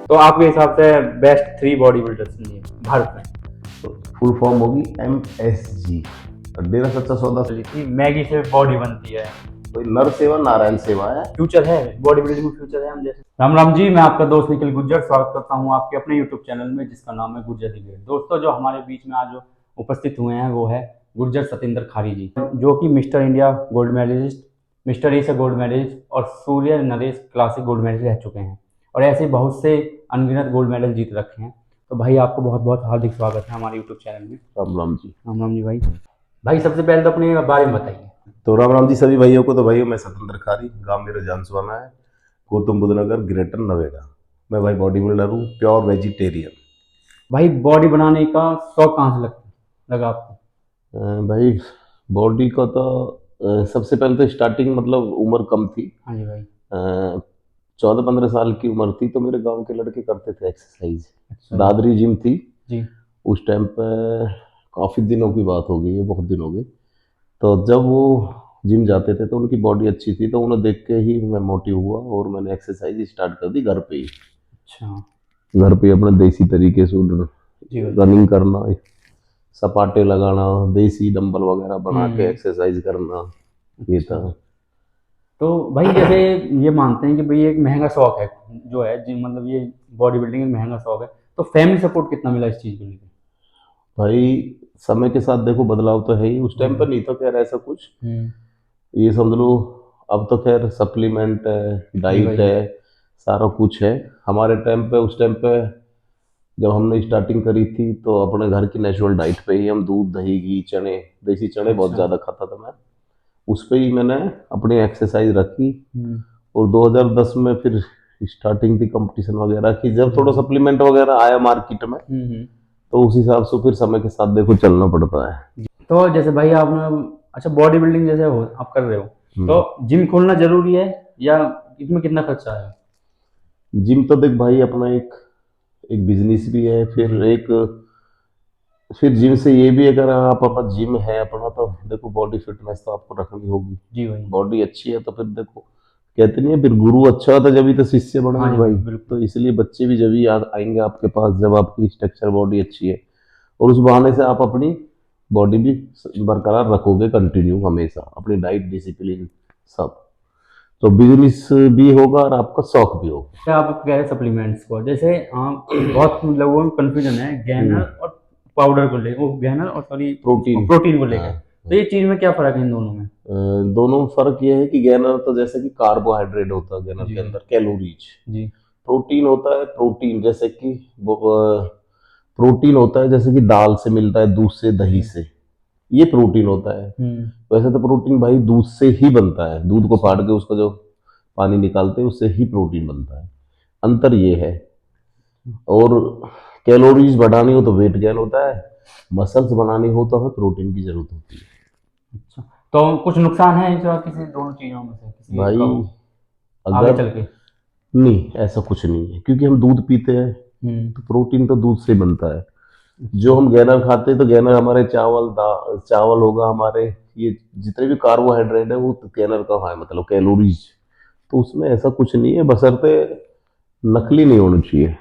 तो आपके हिसाब से बेस्ट 3 बॉडी बिल्डर्स नहीं है भारत में? तो फुल फॉर्म होगी MSG, डेरा सच्चा सौदा। कि मैगी से बॉडी बनती है, कोई नर सेवा नारायण सेवा है। फ्यूचर है बॉडी बिल्डिंग में, फ्यूचर है हम जैसे। राम राम जी, मैं आपका दोस्त निखिल गुर्जर स्वागत करता हूं आपके अपने यूट्यूब चैनल में जिसका नाम है गुर्जर डिबेट। दोस्तों, जो हमारे बीच में आज उपस्थित हुए हैं वो है गुर्जर सतेंद्र खारी जी, जो कि Mr India gold medallist, Mr Asia gold medallist और Surya Naresh classic gold medallist रह चुके हैं और ऐसे बहुत से अनगिनत गोल्ड मेडल जीत रखे हैं। तो भाई आपको बहुत बहुत हार्दिक स्वागत है हमारे यूट्यूब चैनल में। राम राम जी। राम राम जी भाई। भाई सबसे पहले तो अपने बारे में बताइए। तो राम राम जी सभी भाइयों को। तो भाइयों, मैं सतेंद्र खारी, गांव मेरा जानसवाना है, गौतम बुद्ध नगर, ग्रेटर नोएडा। मैं भाई बॉडी बिल्डर हूँ, प्योर वेजिटेरियन। भाई बॉडी बनाने का शौक कहाँ से लगा आपको? भाई बॉडी को तो सबसे पहले तो स्टार्टिंग मतलब उम्र कम थी। हाँ जी भाई। 14-15 साल की उम्र थी तो मेरे गांव के लड़के करते थे एक्सरसाइज। अच्छा दादरी जिम थी जी। उस टाइम पे। काफ़ी दिनों की बात हो गई है, बहुत दिन हो गए। तो जब वो जिम जाते थे तो उनकी बॉडी अच्छी थी, तो उन्हें देख के ही मैं मोटिव हुआ और मैंने एक्सरसाइज स्टार्ट कर दी घर पे ही। अच्छा घर पे अपने देसी तरीके से जी भाई। रनिंग करना, सपाटे लगाना, देसी डंबल वगैरह बना के एक्सरसाइज करना, ये था। तो भाई जैसे ये मानते हैं कि भाई एक महंगा शौक है जो है जिम, मतलब ये बॉडी बिल्डिंग एक महंगा शौक है, तो फैमिली सपोर्ट कितना मिला इस चीज़ को लेकर? भाई समय के साथ देखो बदलाव तो है ही, उस टाइम पर नहीं था खैर ऐसा कुछ। ये समझ लो अब तो खैर सप्लीमेंट है, जी डाइट भाई। है, सारा कुछ है। हमारे टाइम पे, उस टाइम पे जब हमने स्टार्टिंग करी थी तो अपने घर की नेचुरल डाइट पे ही हम दूध दही घी चने, देसी चने बहुत अच्छा। ज़्यादा खाता था मैं। उस पे ही मैंने अपनी एक्सरसाइज रखी। हम्म। और 2010 में फिर स्टार्टिंग थी कंपटीशन वगैरह की, जब थोड़ा सप्लीमेंट वगैरह आया मार्केट में, तो उस हिसाब से फिर समय के साथ देखो चलना पड़ता है। तो जैसे भाई आपने, अच्छा बॉडी बिल्डिंग जैसे हो आप कर रहे हो, तो जिम खोलना जरूरी है या इसमें कितना खर्चा है? जिम तो देख भाई अपना एक एक बिजनेस भी है, फिर जिम से ये भी, अगर आप अपना जिम है अपना तो देखो बॉडी फिटनेस तो आपको रखनी होगी। जी भाई। बॉडी अच्छी है तो फिर देखो, कहते नहीं है फिर गुरु अच्छा होता जब ही तो शिष्य हाँ बढ़ेंगे जी भाई भाई। बिल्कुल। तो इसलिए बच्चे भी जब ही याद आएंगे आपके पास जब आपकी स्ट्रक्चर बॉडी अच्छी है, और उस बहाने से आप अपनी बॉडी भी बरकरार रखोगे कंटिन्यू हमेशा, अपनी डाइट डिसिप्लिन सब। तो बिजनेस भी होगा और आपका शौक भी होगा। क्या आप कह रहे हैं सप्लीमेंट्स को, जैसे बहुत लोगों में कंफ्यूजन है गैनर और पाउडर को लेकर, वो गैनर और सॉरी प्रोटीन। प्रोटीन को लेकर। हाँ। तो ये चीज में क्या फर्क है इन दोनों में? दोनों में फर्क ये है कि गैनर तो जैसे कि कार्बोहाइड्रेट होता है गैनर जी के भाई। अंदर, कैलोरीज। जी। प्रोटीन होता है, प्रोटीन जैसे कि प्रोटीन होता है जैसे कि दाल से मिलता है, दूध से, दही से, ये प्रोटीन होता है। वैसे तो प्रोटीन भाई दूध से ही बनता है, दूध को फाड़ के उसका जो पानी निकालते हैं उससे ही प्रोटीन बनता है। अंतर ये है। और कैलोरीज बढ़ानी हो तो वेट गेन होता है, मसल्स बनानी हो तो हमें प्रोटीन की जरूरत होती है। अच्छा, तो कुछ नुकसान है जो किसी दोनों चीजों में से किसी एक का भाई हो आगे अगर, चल के? नहीं ऐसा कुछ नहीं है, क्योंकि हम दूध पीते हैं तो प्रोटीन तो दूध से बनता है। जो हम गैनर खाते हैं तो गैनर हमारे चावल होगा हमारे, ये जितने भी कार्बोहाइड्रेट है वो तो गैनर का है, मतलब कैलोरीज। तो उसमें ऐसा कुछ नहीं है, बशर्ते नकली नहीं होना चाहिए।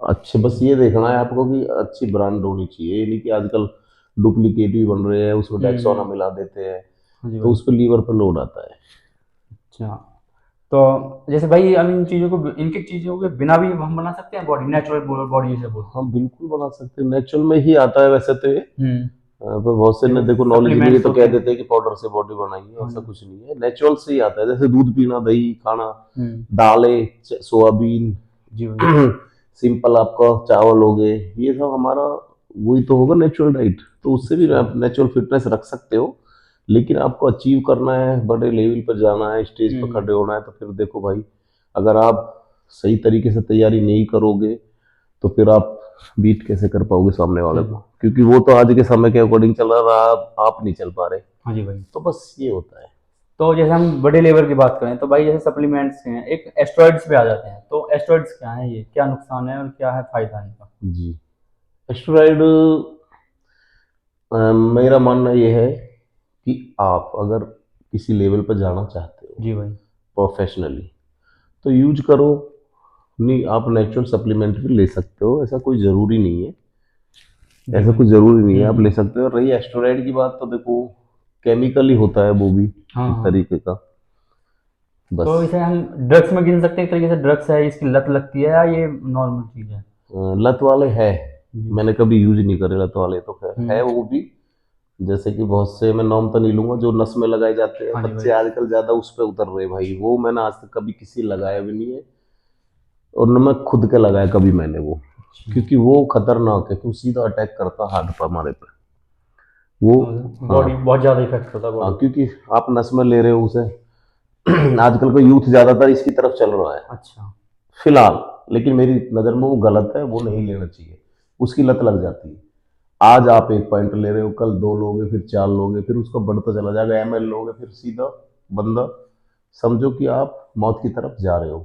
अच्छे, बस ये देखना है आपको कि अच्छी ब्रांड होनी चाहिए, ये नहीं कि आजकल डुप्लीकेट भी बन रहे हैं, उसमें डेक्सोना मिला देते हैं, हाँ जी तो भाई। उस पर लीवर पर लोड आता है। अच्छा, तो जैसे भाई हम इन चीजों को, इनकी चीजों के बिना भी हम बना सकते हैं बॉडी, नेचुरल बॉडी जैसे बोलते हम बिल्कुल बना सकते हैं, नेचुरल में ही आता है वैसे तो ये। हैं। पर बहुत से ने जैसे देखो नॉलेज नहीं है सप्लीमेंट्स तो होते कह हैं। देते हैं कि पाउडर से बॉडी बनाइए, हाँ ऐसा जी। कुछ नहीं है, नेचुरल से ही आता है। जैसे दूध पीना, दही खाना, हम्म। दालें, सोयाबीन, जी भाई। सिंपल आपका चावल हो गए, ये सब हमारा वही तो होगा नेचुरल डाइट। तो उससे भी आप नेचुरल फिटनेस रख सकते हो, लेकिन आपको अचीव करना है, बड़े लेवल पर जाना है, स्टेज पर खड़े होना है, तो फिर देखो भाई, अगर आप सही तरीके से तैयारी नहीं करोगे तो फिर आप बीट कैसे कर पाओगे सामने वाले को, क्योंकि वो तो आज के समय के अकॉर्डिंग चल रहा है, आप नहीं चल पा रहे। हाँ जी भाई। तो बस ये होता है। तो जैसे हम बड़े लेवल की बात करें तो भाई जैसे सप्लीमेंट्स हैं, एक एस्टेरॉइड्स पे आ जाते हैं, तो एस्टेरॉइड्स क्या है, ये क्या नुकसान है और क्या है फायदा है इनका? जी, एस्टेरॉइड, मेरा मानना ये है कि आप अगर किसी लेवल पर जाना चाहते हो जी भाई। प्रोफेशनली, तो यूज करो, नहीं, आप नेचुरल सप्लीमेंट भी ले सकते हो, ऐसा कोई जरूरी नहीं है, ऐसा कुछ जरूरी नहीं है, आप ले सकते हो। रही एस्टेरॉयड की बात, तो देखो केमिकल ही होता है वो भी हाँ एक हाँ। तरीके का, बस। तो इसे हम ड्रग्स में गिन सकते हैं, एक तरीके से ड्रग्स है, इसकी लत लगती है या ये नॉर्मल चीज है? लत वाले है, जी। मैंने कभी यूज नहीं करे लत वाले, तो खैर है हम्म। वो भी। जैसे कि बहुत से, मैं नाम तो नहीं लूंगा, जो नस में लगाए जाते हैं हाँ जी बच्चे भाई। आजकल ज्यादा उस पे उतर रहे भाई, वो मैंने आज तक कभी किसी लगाया भी नहीं है, और न मैं खुद के लगाया कभी मैंने वो, क्योंकि वो खतरनाक है, क्योंकि सीधा अटैक करता हार्ट पर हमारे पे वो। हाँ। बॉडी बहुत ज्यादा इफेक्ट होता है हाँ, बॉडी। क्योंकि आप नस में ले रहे हो उसे। आजकल का यूथ ज्यादातर इसकी तरफ चल रहा है अच्छा। फिलहाल, लेकिन मेरी नज़र में वो गलत है, वो नहीं लेना चाहिए, उसकी लत लग जाती है। आज आप एक पॉइंट ले रहे हो, कल दो लोगे, फिर चार लोगे, फिर उसका बढ़ता चला जाएगा, एमएल लोगे, फिर सीधा बंदा समझो कि आप मौत की तरफ जा रहे हो।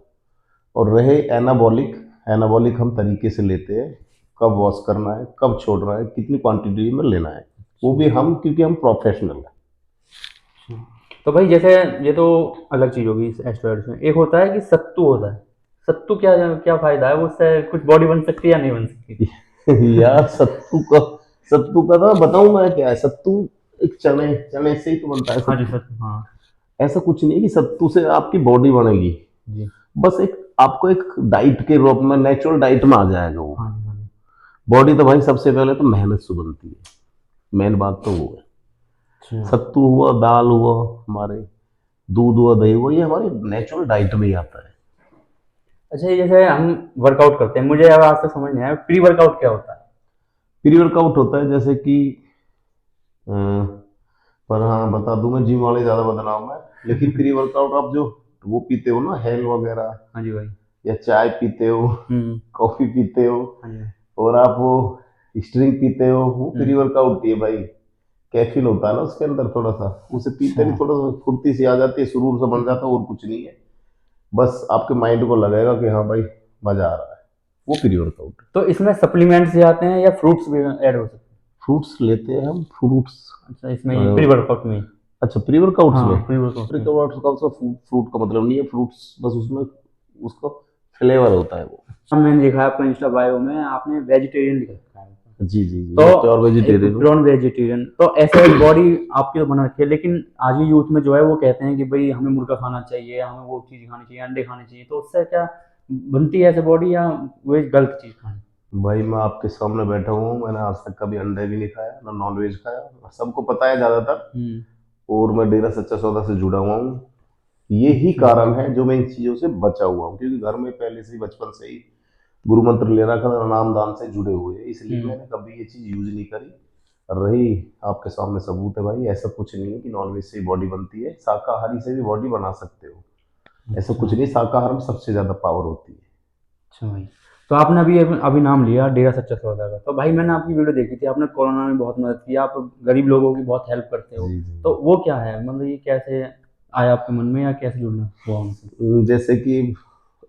और रहे एनाबॉलिक, एनाबॉलिक हम तरीके से लेते हैं, कब वॉश करना है, कब छोड़ना है, कितनी क्वांटिटी में लेना है, वो भी हम, क्योंकि हम प्रोफेशनल है। तो भाई जैसे ये तो अलग चीज होगी इस एस्टेरॉइड्स में, एक होता है कि सत्तू होता है। सत्तू क्या क्या फायदा है, उससे कुछ बॉडी बन सकती है या नहीं बन सकती? यार सत्तू का तो बताऊं मैं क्या है। सत्तू एक चने चने से ही तो बनता है हाँ जी सत्तू। सत्तू, हाँ। ऐसा कुछ नहीं है कि सत्तू से आपकी बॉडी बनेगी, जी। बस एक आपको एक डाइट के रूप में, नेचुरल डाइट में आ जाएगा वो। हाँ जी हाँ जी। बॉडी तो भाई सबसे पहले तो मेहनत से बनती है, मेन बात तो वो है। अच्छा। सत्तू हुआ, दाल हुआ, हमारे दूध हुआ, दही हुआ, ये हमारी नेचुरल डाइट में ही आता है। अच्छा, ये जैसे हम वर्कआउट करते हैं, मुझे अब आज तक समझ नहीं आया प्री वर्कआउट क्या होता है? प्री वर्कआउट होता है जैसे कि अ, पर हाँ बता दूं, मैं जिम वाले ज्यादा बदनाम है, लेकिन प्री वर्कआउट आप जो वो पीते हो ना, हेल वगैरह, हाँ जी भाई। या चाय पीते हो, हम्म। कॉफी पीते हो, हाँ जी। और आप वो स्ट्रिंग पीते हो, वो प्री हम्म। वर्कआउट ही है भाई। कैफीन होता है ना उसके अंदर थोड़ा सा, उसे पीते अच्छा। भी थोड़ा सा फुर्ती सी आ जाती है, सुरूर सा बन जाता है, और कुछ नहीं है, बस आपके माइंड को लगेगा कि हाँ भाई मजा आ रहा है, वो प्री वर्कआउट। तो इसमें सप्लीमेंट्स भी आते हैं या फ्रूट्स भी ऐड हो सकते फ्रूट्स लेते हैं हम, फ्रूट्स। हैं? अच्छा, इसमें प्री वर्कआउट में ही? अच्छा, प्री वर्कआउट्स में, हाँ, प्री वर्कआउट प्री में। वर्कआउट्स का उसका फ्रूट का मतलब नहीं है, फ्रूट्स बस उसमें उसका फ्लेवर होता है वो। हाँ, मैंने देखा है आपका इंस्टा बायो में, आपने वेजिटेरियन लिख रखा है। जी जी जी, तो मैं प्योर एक वेजिटेरियन हूँ। प्योर वेजिटेरियन, तो ऐसे बॉडी आपकी तो बना रखी है, लेकिन आज ही यूथ में जो है वो कहते हैं कि भाई हमें मुर्गा खाना चाहिए, हमें वो चीज़ खानी चाहिए, अंडे खाने चाहिए, तो उससे क्या बनती है ऐसे बॉडी, या वो गलत चीज़ खानी? भाई मैं आपके सामने बैठा हुआ हूँ, मैंने आज तक कभी अंडे भी नहीं खाया, ना नॉन वेज खाया, सबको पता है ज्यादातर, हम्म। और मैं डेरा सच्चा सौदा से जुड़ा हुआ हूँ। यही अच्छा। कारण है जो मैं इन चीजों से बचा हुआ हूँ, क्योंकि घर में पहले से ही बचपन से ही गुरु मंत्र ले रखा था, नाम दान से जुड़े हुए हैं, इसलिए हम्म। मैंने कभी ये चीज यूज नहीं करी। रही आपके सामने सबूत है भाई, ऐसा कुछ नहीं है कि नॉनवेज से ही बॉडी बनती है, शाकाहारी से भी बॉडी बना सकते हो, ऐसा अच्छा। कुछ नहीं, शाकाहार में सबसे ज्यादा पावर होती है। अच्छा भाई, तो आपने अभी अभी नाम लिया डेरा सच्चा सौदा का, तो भाई मैंने आपकी वीडियो देखी थी, आपने कोरोना में बहुत मदद की, आप गरीब लोगों की बहुत हेल्प करते हो। जी तो जी। वो क्या है, मतलब ये कैसे आया आपके मन में, या कैसे जुड़ना हुआ उनसे? जैसे कि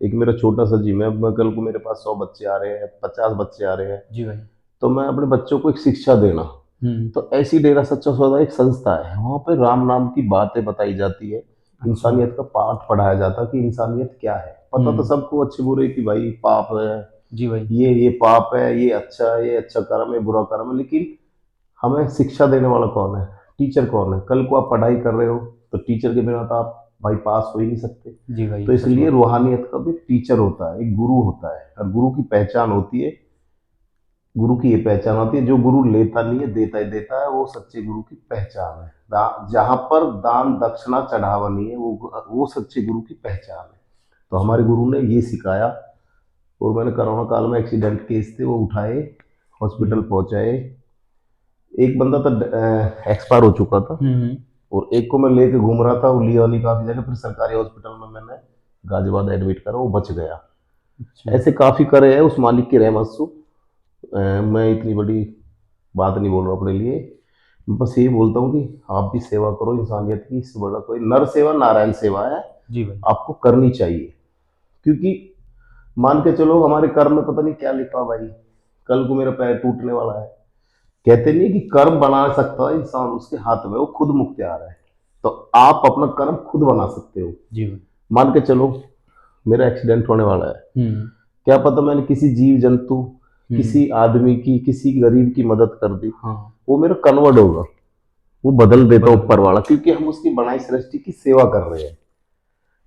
एक मेरा छोटा सा जिम है, अब मैं कल को मेरे पास 100 बच्चे आ रहे हैं, 50 बच्चे आ रहे हैं, जी भाई। तो मैं अपने बच्चों को एक शिक्षा देना, हम्म। तो ऐसी डेरा सच्चा सौदा एक संस्था है, वहाँ पे राम नाम की बातें बताई जाती है, अच्छा। इंसानियत का पाठ पढ़ाया जाता है कि इंसानियत क्या है। पता तो सबको अच्छे बुरे की भाई, पाप है, जी भाई। ये पाप है, ये अच्छा है, ये अच्छा कर्म है, बुरा कर्म है, लेकिन हमें शिक्षा देने वाला कौन है, टीचर कौन है। कल को आप पढ़ाई कर रहे हो, तो टीचर के बिना तो आप भाई पास हो ही नहीं सकते, जी भाई, तो सच इसलिए बात। रूहानियत का भी टीचर होता है, एक गुरु होता है, और गुरु की पहचान होती है, गुरु की ये पहचान होती है, जो गुरु लेता नहीं है देता ही देता है, वो सच्चे गुरु की पहचान है। जहां पर दान दक्षिणा चढ़ावा नहीं है, वो सच्चे गुरु की पहचान है। तो हमारे गुरु ने ये सिखाया, और मैंने कोरोना काल में एक्सीडेंट केस थे, वो उठाए, हॉस्पिटल पहुंचाए, एक बंदा तो एक्सपायर हो चुका था, हम्म। और एक को मैं लेके घूम रहा था, वो लिया नहीं काफी जगह, फिर सरकारी हॉस्पिटल में मैंने गाजियाबाद एडमिट करा, वो बच गया। अच्छा। ऐसे काफी करे हैं, उस मालिक की रहमत से। मैं इतनी बड़ी बात नहीं बोल रहा अपने लिए, बस यही बोलता हूँ कि आप भी सेवा करो इंसानियत की, इससे बड़ा कोई नर सेवा नारायण सेवा है, जी भाई। आपको करनी चाहिए। क्योंकि मान के चलो हमारे कर्म में पता नहीं क्या लिखा भाई, कल को मेरा पैर टूटने वाला है, कहते नहीं कि कर्म बना सकता है इंसान, उसके हाथ में, वो खुद मुख्तियार है, तो आप अपना कर्म खुद बना सकते हो। जी भाई। मान के चलो मेरा एक्सीडेंट होने वाला है, क्या पता मैंने किसी जीव जंतु, किसी आदमी की, किसी गरीब की मदद कर दी, हाँ वो मेरा कन्वर्ट होगा, वो बदल देता ऊपर वाला, क्योंकि हम उसकी बनाई सृष्टि की सेवा कर रहे हैं,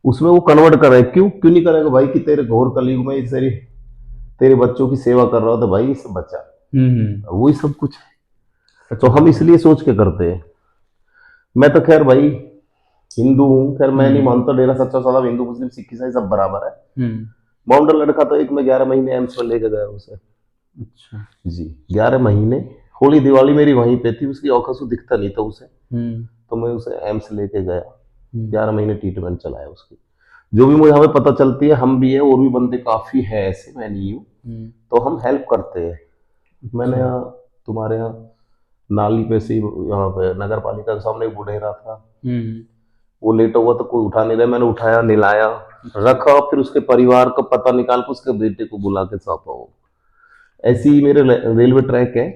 उसमें वो कन्वर्ट कर रहा है। क्यों क्यों नहीं करेगा भाई, कि तेरे घोर कलयुग में तेरे बच्चों की सेवा कर रहा हो, तो भाई इसे बचा, वही सब कुछ है। तो हम इसलिए सोच के करते हैं। मैं तो खैर भाई हिंदू हूँ, खैर मैं नहीं मानता डेरा सच्चा सौदा हिंदू मुस्लिम सिख ईसाई सब बराबर है। माउंटेन लड़का तो एक में 11 महीने एम्स में लेके गया उसे। अच्छा जी 11 महीने, होली दिवाली मेरी वहीं पे थी, उसकी औखसू दिखता नहीं था उसे, तो मैं उसे एम्स लेके गया, 11 महीने ट्रीटमेंट चलाया उसकी। जो भी मुझे हमें पता चलती है, हम भी है और भी बंदे काफी है ऐसे, मैं नहीं हूँ, तो हम हेल्प करते हैं। मैंने यहाँ तुम्हारे यहाँ नाली पे से यहाँ पे नगर पालिका के सामने एक बुढ़ेरा था, वो लेटा हुआ तो कोई उठा नहीं रहा, मैंने उठाया, नहलाया, रखा, फिर उसके परिवार का पता निकाल के उसके बेटे को बुला के सौंपा। वो ऐसे ही मेरे रेलवे ट्रैक है,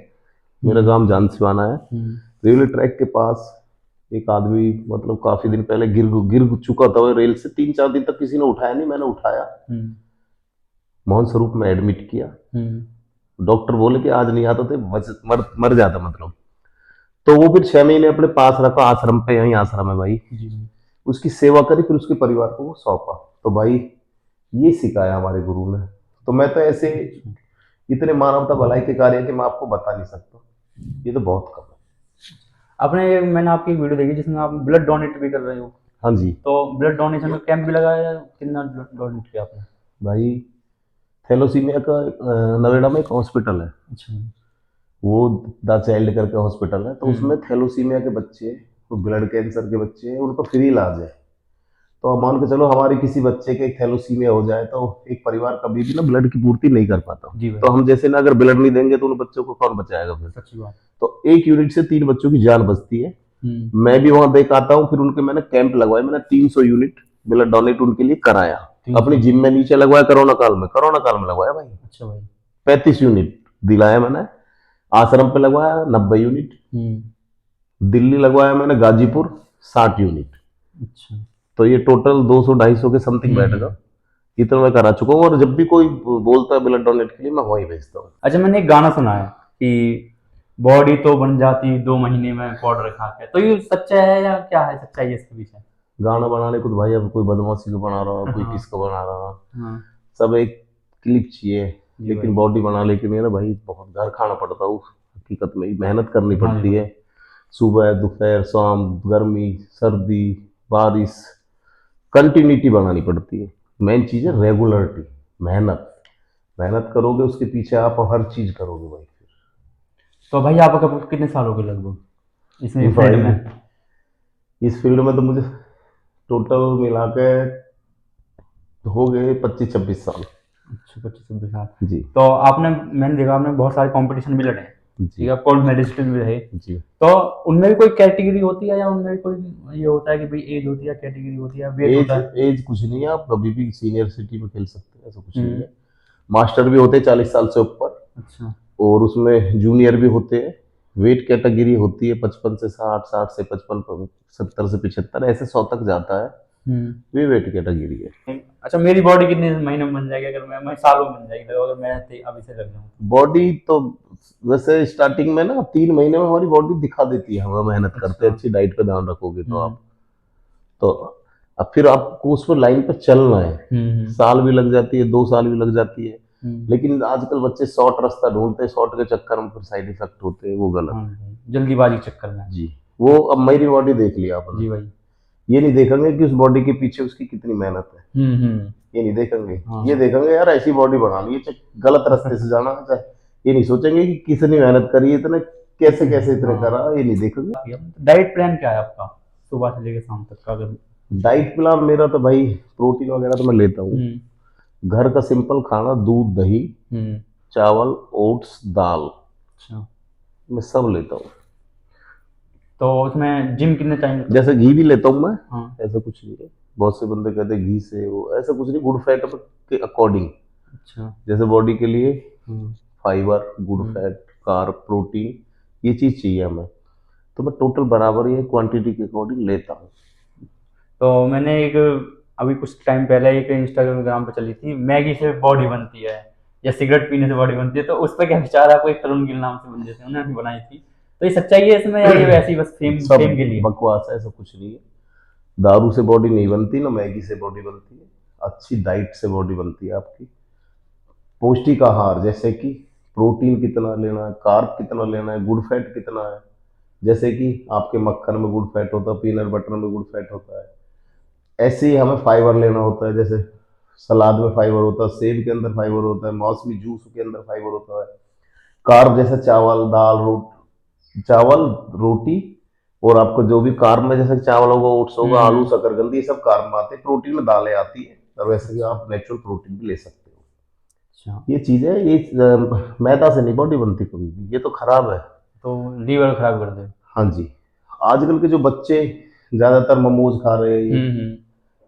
मेरा गांव जानसीवाना है, रेलवे ट्रैक के पास एक आदमी मतलब काफी दिन पहले गिर चुका था वो रेल से, 3-4 दिन तक किसी ने उठाया नहीं, मैंने उठाया, मोहन स्वरूप में एडमिट किया। डॉक्टर बोले कि आज नहीं आता थे, मर जाता मतलब। तो वो फिर 6 महीने अपने पास रखा आश्रम पे, यही आश्रम है भाई, उसकी सेवा करी, फिर उसके परिवार को वो सौंपा। तो भाई ये सिखाया हमारे गुरु ने। तो मैं तो ऐसे इतने मानवता भलाई के कार्य कि मैं आपको बता नहीं सकता, ये तो बहुत कम है। मैंने आपकी एक वीडियो देखी जिसमें आप ब्लड डोनेट भी कर रहे हो, हाँ जी तो ब्लड डोनेशन का कैंप भी लगाया, कितना ब्लड डोनेट किया आपने? भाई, थैलोसीमिया का नोएडा में एक हॉस्पिटल है, अच्छा वो द चाइल्ड करके हॉस्पिटल है, तो उसमें थैलोसीमिया के बच्चे, तो ब्लड कैंसर के बच्चे, उनका फ्री इलाज है। तो अब मान के चलो हमारे किसी बच्चे के थैलोसीमिया हो जाए तो एक परिवार कभी भी ना ब्लड की पूर्ति नहीं कर पाता, जी भाई। तो हम जैसे ना अगर ब्लड नहीं देंगे तो उन बच्चों को कौन बचाएगा फिर। सच्ची बात। तो 1 यूनिट से 3 बच्चों की जान बचती है। मैं भी वहां देख आता हूँ, फिर उनके मैंने कैंप लगवाए, मैंने 300 यूनिट ब्लड डोनेट उनके लिए कराया, अपनी जिम में नीचे लगवाया, कोरोना काल में लगवाया भाई। अच्छा भाई। 35 यूनिट दिलाया मैंने, आश्रम पे लगवाया 90 यूनिट, दिल्ली लगवाया मैंने गाजीपुर 60 यूनिट। अच्छा तो ये टोटल 200-250 के समथिंग बैठेगा, इतना मैं करा चुका हूँ। और जब भी कोई बोलता है ब्लड डोनेट के लिए, मैं वहीं भेजता हूँ। अच्छा, मैंने एक गाना सुना है कि बॉडी तो बन जाती 2 महीने में पाउडर खा के, तो ये सच्चा है या क्या है सच्चाई इसके पीछे? गाना बनाने को तो भाई अब कोई बदमाशी को बना रहा, कोई किसको बना रहा, सब एक क्लिप चाहिए, लेकिन बॉडी बनाने के लिए ना भाई बहुत घर खाना पड़ता है, हकीकत में मेहनत करनी पड़ती है, सुबह दोपहर शाम, गर्मी सर्दी बारिश, कंटिन्यूटी बनानी पड़ती है। मेन चीज है रेगुलरिटी, मेहनत, मेहनत करोगे उसके पीछे आप हर चीज करोगे भाई। तो भाई आप कितने साल हो गए लगभग इस फील्ड में? इस फील्ड में तो मुझे टोटल मिला के हो गए 25-26 साल। अच्छा 25-26 साल। जी तो आपने, मैंने देखा आपने बहुत सारे कंपटीशन भी लड़े हैं, ठीक है, गोल्ड मेडलिस्ट भी रहे जी। तो उनमें भी कोई कैटेगरी होती है या उनमें भी कोई ये होता है कि भाई एज होती है, कैटेगरी होती है, वेट होता है? एज कुछ नहीं है, आप कभी भी सीनियर सिटी में खेल सकते हैं, ऐसा कुछ नहीं है। मास्टर भी होते हैं 40 साल से ऊपर। अच्छा। और उसमें जूनियर भी होते हैं। वेट कैटेगरी होती है 55 से 60, 60 से 55, 70 से 75, ऐसे 100 तक जाता है, वे वेट कैटेगरी है। अच्छा, मेरी बॉडी कितने महीने में बन जाएगी? अगर मैं सालों में बन जाएगी अगर मैं अभी से लग जाऊँ? बॉडी तो वैसे स्टार्टिंग में ना 3 महीने में हमारी बॉडी दिखा देती है, हम मेहनत करते हैं, अच्छी डाइट पे ध्यान रखोगे तो आप, तो अब फिर आपको उस पर लाइन पे चलना है, साल भी लग जाती है, 2 साल भी लग जाती है, लेकिन आजकल बच्चे शॉर्ट रास्ता ढूंढते हैं, शॉर्ट के चक्कर में फिर साइड इफेक्ट होते हैं, वो गलत। जल्दीबाजी चक्कर में जी। वो अब मेरी बॉडी देख लिया आपने जी भाई, ये नहीं देखेंगे कि उस बॉडी के पीछे उसकी कितनी मेहनत है, ये नहीं देखेंगे। ये देखेंगे यार ऐसी बॉडी बनानी है, गलत रास्ते से जाना है, ये नहीं सोचेंगे कि किसने मेहनत करी है, इतने कैसे कैसे इतने करा, ये नहीं देखेंगे। डाइट प्लान क्या है आपका सुबह से लेकर शाम तक का? अगर डाइट प्लान मेरा तो भाई प्रोटीन वगैरह तो मैं लेता हूँ, घर का सिंपल खाना, दूध दही चावल ओट्स दाल, अच्छा, मैं सब लेता हूँ। तो उसमें जिम कितने टाइम? जैसे घी भी लेता हूँ मैं, ऐसा कुछ नहीं है, बहुत से बंदे कहते हैं घी से वो, ऐसा कुछ नहीं, गुड फैट के अकॉर्डिंग। अच्छा, जैसे बॉडी के लिए fibre, good fat, carb, protein, ये चीज चाहिए हमें, तो मैं टोटल बराबर ही क्वांटिटी के अकॉर्डिंग लेता हूँ। तो मैंने एक अभी कुछ टाइम पहले एक इंस्टाग्राम पे चली थी, मैगी से बॉडी बनती है या सिगरेट पीने से बॉडी बनती है, तो उस पर क्या विचार है? आपको एक तरुण गिल नाम से बंदे थे, उन्होंने बनाई थी, तो ये सच्चाई है इसमें या ये वैसे ही बस फेम सब फेम के लिए? बकवास है, ऐसा कुछ नहीं है। दारू से बॉडी नहीं बनती, ना मैगी से बॉडी बनती है। अच्छी डाइट से बॉडी बनती है आपकी। पौष्टिक आहार, जैसे कि प्रोटीन कितना लेना है, कार्ब कितना लेना है, गुड फैट कितना है। जैसे कि आपके मक्खन में गुड फैट होता है, पीनट बटर में गुड फैट होता है। ऐसे ही हमें फाइबर लेना होता है, जैसे सलाद में फाइबर होता है, सेब के अंदर फाइबर होता है, मौसमी जूस के अंदर फाइबर होता है। कार्ब जैसे चावल दाल चावल रोटी, और आपको जो भी कार्ब में जैसे चावल होगा, ओट्स होगा, आलू शकरकंदी, ये सब कार्ब में आते हैं। प्रोटीन में दालें आती है, और वैसे भी आप नेचुरल प्रोटीन भी ले सकते हो। अच्छा, ये चीजें, ये मैदा से नहीं बॉडी बनती कभी भी, ये तो खराब है। तो लीवर खराब कर दे। हाँ जी। आजकल के जो बच्चे ज्यादातर मोमोज खा रहे हैं, ये हम्म।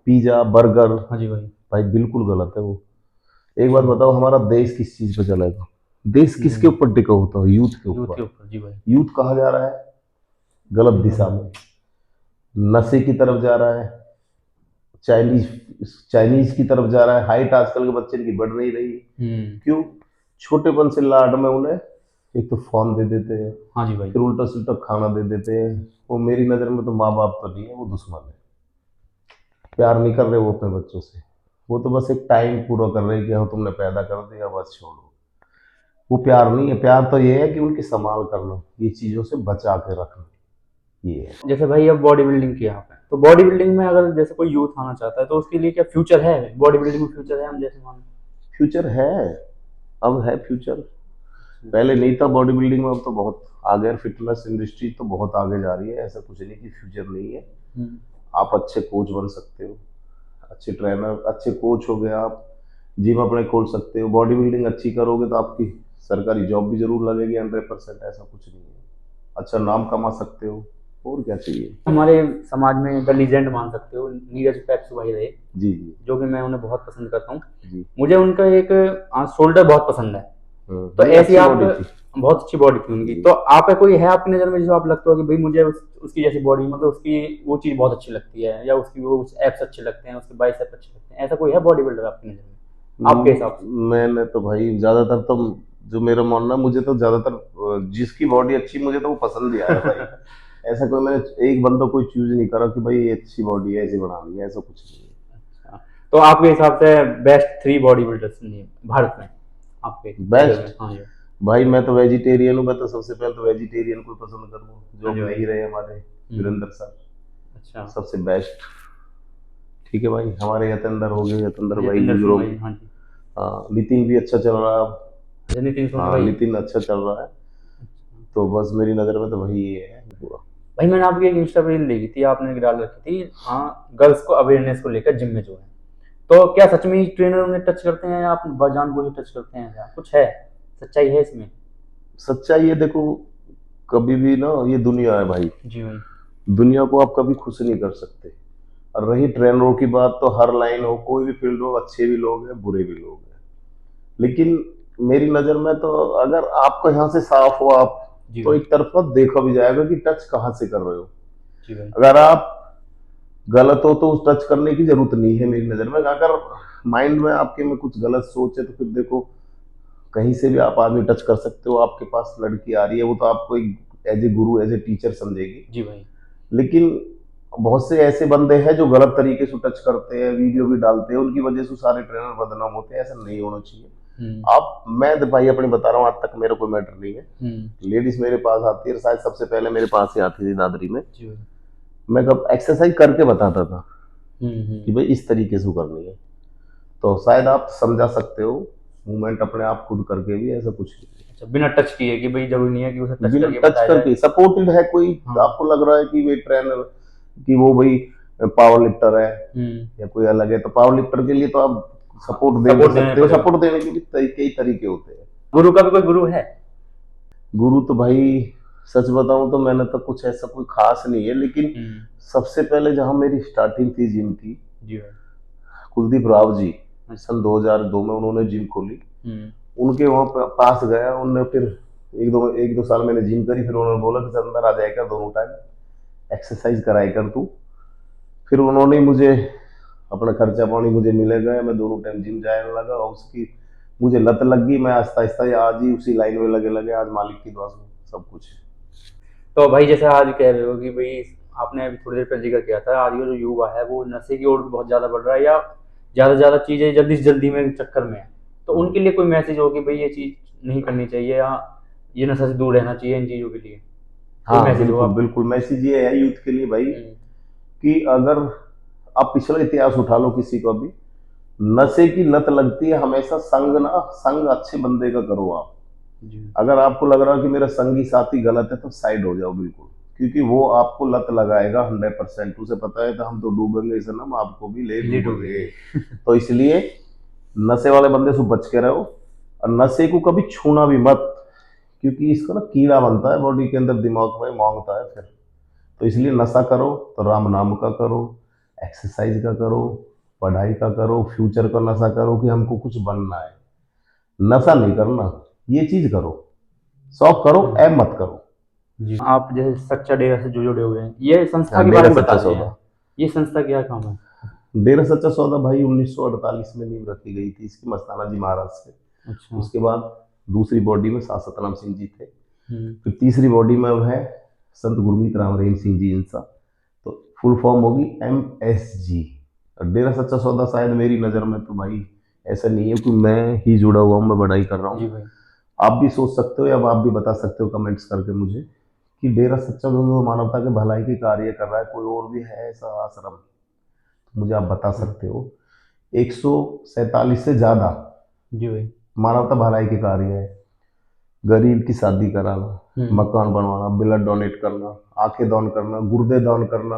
पिज्जा बर्गर, हाँ जी भाई। भाई बिल्कुल गलत है वो। एक बात बताओ, हमारा देश किस चीज पे चलेगा? देश किसके ऊपर टिका होता है? यूथ के यूथ के ऊपर। ऊपर, जी भाई। यूथ कहाँ जा रहा है? गलत दिशा में, नशे की तरफ जा रहा है, चाइनीज चाइनीज की तरफ जा रहा है। हाइट आजकल के बच्चे की बढ़ नहीं रही। क्यों? छोटेपन से लाड में उन्हें एक तो फोन दे देते हैं, हाँ जी भाई। फिर उल्टा सुल्टा खाना दे देते हैं। वो मेरी नज़र में तो माँ बाप तो नहीं है, वो दुश्मन है। प्यार नहीं कर रहे वो अपने बच्चों से, वो तो बस एक टाइम पूरा कर रहे हैं कि हाँ तुमने पैदा कर दिया, बस छोड़ो। वो प्यार नहीं है। प्यार तो ये है कि उनकी संभाल करना, ये चीज़ों से बचा के रखना, ये है। जैसे भाई अब बॉडी बिल्डिंग किया आपने, तो बॉडी बिल्डिंग में अगर जैसे कोई यूथ आना चाहता है तो उसके लिए क्या फ्यूचर है? बॉडी बिल्डिंग में फ्यूचर है? हम जैसे मान। फ्यूचर है, अब है फ्यूचर। पहले नहीं था बॉडी बिल्डिंग में, अब तो बहुत आगे। फिटनेस इंडस्ट्री तो बहुत आगे जा रही है, ऐसा कुछ नहीं कि फ्यूचर नहीं है। आप अच्छे कोच बन सकते हो, अच्छे ट्रेनर, अच्छे कोच हो गए आप, जिम अपने खोल सकते हो। बॉडी बिल्डिंग अच्छी करोगे तो आपकी सरकारी जॉब भी जरूर लगेगी 100%, ऐसा कुछ नहीं है। अच्छा नाम कमा सकते हो, और क्या चाहिए। हमारे समाज में द लीजेंड मान सकते हो, नीरज पेप्सू भाई रहे, जी जी जो कि मैं उन्हें बहुत पसंद करता हूँ। जी। मुझे उनका एक शोल्डर बहुत पसंद है। तो भाई ऐसी अच्छी आप, बॉडी थी। बहुत अच्छी बॉडी थी उनकी, जी। तो आप कोई है आपकी नज़र में जिसको आप लगता हो कि भाई मुझे उसकी जैसी बॉडी, मतलब उसकी वो चीज़ बहुत अच्छी लगती है, या उसकी वो एप्स अच्छे लगते हैं, उसके बाइसेप अच्छे लगते हैं, ऐसा कोई है बॉडी बिल्डर आपकी नज़र में आपके हिसाब से? मैंने तो भाई ज्यादातर तो, जो मेरा मानना, मुझे तो ज्यादातर जिसकी बॉडी अच्छी, मुझे तो वो पसंद ही आया भाई। ऐसा कोई मैंने एक बंदा कोई चूज नहीं करा कि भाई ये अच्छी बॉडी है, ऐसी बनानी है, ऐसा कुछ नहीं है। अच्छा, तो आपके हिसाब से बेस्ट 3 बॉडी बिल्डर्स नहीं भारत में आपके नज़र में? बेस्ट, हाँ जी। भाई मैं तो वेजिटेरियन हूँ। मैं तो सबसे पहले तो वेजिटेरियन को पसंद करूँगा, जो हाँ जी भाई। नहीं रहे हमारे वीरेंद्र सर, अच्छा, सबसे बेस्ट। ठीक है भाई, हमारे यतेंद्र हो गए, यतेंद्र भाई जतिंदर गुजर सिंह हो भाई, गए। हाँ जी। हाँ, नितिन भी अच्छा चल रहा है अब। अच्छा, नितिन सोनी हाँ भाई। नितिन अच्छा चल रहा है। तो बस मेरी नज़र में तो वही ये है पूरा। भाई मैंने आपकी एक इंस्टा रील देखी थी, आपने एक डाल रखी थी, हाँ, गर्ल्स को अवेयरनेस को लेकर जिम में जो है, तो क्या सच में ट्रेनर उन्हें टच करते हैं या आप जानबूझ के टच करते हैं? क्या कुछ है, सच्चाई है इसमें? सच्चाई ये देखो, कभी भी ना, ये दुनिया है भाई, जी भाई। दुनिया को आप कभी खुश नहीं कर सकते। और रही ट्रेनरों की बात, तो हर लाइन हो, कोई भी फील्ड हो, अच्छे भी लोग हैं, बुरे भी लोग हैं। लेकिन मेरी नज़र में तो, अगर आपको यहाँ से साफ हो आप, जी तो भाई। एक तरफा देखा भी जाएगा कि टच कहाँ से कर रहे हो। जी भाई। अगर आप गलत हो तो उस टच करने की जरूरत नहीं है मेरी नज़र में। अगर माइंड में आपके में कुछ गलत सोच है, तो फिर देखो, कहीं से भी आप आदमी टच कर सकते हो। आपके पास लड़की आ रही है, वो तो आपको एक as a Guru, as a teacher समझेगी। जी भाई। लेकिन बहुत से ऐसे बंदे हैं जो गलत तरीके से टच करते हैं, वीडियो भी डालते हैं, उनकी वजह से सारे ट्रेनर बदनाम होते हैं। ऐसा नहीं होना चाहिए। आप, मैं तो भाई अपनी बता रहा हूँ, आज तक मेरा कोई मैटर नहीं है। लेडीज मेरे पास आती है, शायद सबसे पहले मेरे पास ही आती थी दादरी में। जी भाई। मैं कब एक्सरसाइज करके बताता था कि हम्म। भाई इस तरीके से करनी है। तो शायद आप समझा सकते हो, मूवमेंट अपने आप खुद करके भी, ऐसा कुछ नहीं अच्छा, बिना टच किए, कि भाई जरूरी नहीं है कि उसे है। टच बिना करके टच बताया जाए। करके सपोर्टेड है कोई, हाँ। आपको लग रहा है कि वे ट्रेनर, कि वो भाई पावर लिफ्टर है या कोई अलग है, तो पावर लिफ्टर के लिए तो आप सपोर्ट दे सपोर्ट नहीं देने सकते हो। पड़ेगा। सपोर्ट देने के भी कई तरीके होते हैं। गुरु का भी कोई गुरु है? गुरु तो भाई, सच बताऊं तो मैंने तो कुछ ऐसा कोई खास नहीं है। लेकिन सबसे पहले जहां मेरी स्टार्टिंग थी जिम की, जी भाई। कुलदीप राव जी, सन 2002 में उन्होंने जिम खोली। उनके वहां पास गया, उनने फिर एक दो साल मैंने जिम करी। फिर उन्होंने बोला कि अंदर आ जाएगा, दोनों टाइम एक्सरसाइज कराई कर तू। फिर उन्होंने मुझे अपना खर्चा पानी मुझे मिलेगा, मैं दोनों टाइम जिम जाने लगा और उसकी मुझे लत लग गई। मैं आहिस्ता आहिस्ता आज ही उसी लाइन में लगे लगे आज मालिक की दुआ से सब कुछ है। तो भाई जैसे आज कह रहे हो कि भाई आपने अभी थोड़ी देर पहले जिक्र किया था, आज का जो युवा है वो नशे की ओर भी बहुत ज़्यादा बढ़ रहा है, या ज़्यादा से ज़्यादा चीज़ें जल्दी से जल्दी में चक्कर में है, तो उनके लिए कोई मैसेज हो कि भाई ये चीज़ नहीं करनी चाहिए, या ये नशा से दूर रहना चाहिए इन चीज़ों के लिए, कोई हाँ मैसेज हो बिल्कुल आप? बिल्कुल, मैसेज ये है यूथ के लिए भाई हम्म, कि अगर आप पिछला इतिहास उठा लो किसी को भी, नशे की लत लगती है हमेशा संग अच्छे बंदे का करो आप। जी अगर आपको लग रहा है कि मेरा संगी साथी गलत है तो साइड हो जाओ बिल्कुल, क्योंकि वो आपको लत लगाएगा 100%। उसे पता है तो हम तो डूबेंगे सनम, आपको भी ले ले डूबेंगे। डूबेंगे। तो इसलिए नशे वाले बंदे से बच के रहो, और नशे को कभी छूना भी मत, क्योंकि इसका ना कीड़ा बनता है बॉडी के अंदर, दिमाग में मांगता है फिर। तो इसलिए नशा करो तो राम नाम का करो, एक्सरसाइज का करो, पढ़ाई का करो, फ्यूचर का नशा करो कि हमको कुछ बनना है। नशा नहीं करना, ये चीज करो, शौक करो, ऐब मत करो। जी आप जैसे सच्चा डेरा से जो जुड़े हुए हैं, ये संस्था हाँ, के डेरा बारे में बता सच्चा दें यार, सौदा। ये संस्था क्या काम है? डेरा सच्चा सौदा भाई 1948 में नींव रखी गई थी इसकी, मस्ताना जी महाराज से। अच्छा। उसके बाद दूसरी बॉडी में सात सतनाम सिंह जी थे, हम्म। फिर तीसरी बॉडी में अब है संत गुरमीत राम रहीम सिंह जी इंसा। तो फुल फॉर्म होगी MSG। और डेरा सच्चा सौदा शायद मेरी नज़र में तो भाई ऐसा नहीं है कि मैं ही जुड़ा हुआ हूँ, मैं बढ़ाई कर रहा जी हूँ। भाई। आप भी सोच सकते हो या आप भी बता सकते हो कमेंट्स करके मुझे कि डेरा सच्चा जो मानवता के भलाई के कार्य कर रहा है, कोई और भी है ऐसा आश्रम, तो मुझे आप बता सकते हो। 147 से ज़्यादा जी भाई। मानवता भलाई के कार्य है। गरीब की शादी कराना, मकान बनवाना, ब्लड डोनेट करना, आंखें दान करना, गुर्दे दान करना,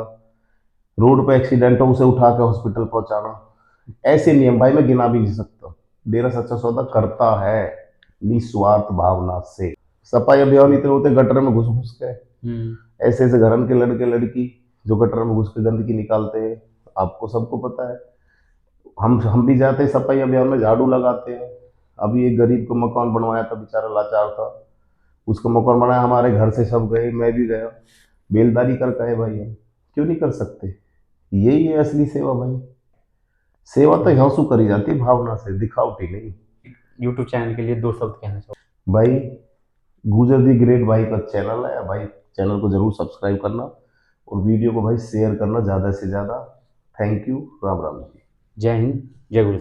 रोड पे एक्सीडेंट हो उसे उठा के हॉस्पिटल पहुंचाना, ऐसे नियम भाई मैं गिना भी नहीं सकता। डेरा सच्चा सौदा करता है निस्वार्थ भावना से। सफाई अभियान इतने होते गटर में घुस घुस के, ऐसे ऐसे घरन के लड़के लड़की जो गटर में घुस के गंदगी निकालते हैं, आपको सबको पता है। हम भी जाते हैं सफाई अभियान में, झाड़ू लगाते हैं। अभी एक गरीब को मकान बनवाया था, बेचारा लाचार था, उसको मकान बनाया, हमारे घर से सब गए, मैं भी गया। बेलदारी करके आए भाई, हम क्यों नहीं कर सकते? यही है असली सेवा भाई। सेवा तो यहाँ से करी जाती है भावना से, दिखावटी नहीं। यूट्यूब चैनल के लिए दो शब्द कहना चाहूँ? भाई गुजर दी ग्रेट भाई का चैनल है भाई, चैनल को जरूर सब्सक्राइब करना और वीडियो को भाई शेयर करना ज़्यादा से ज़्यादा। Thank you, Ram Ram ji. जय हिंद, जय गुरु।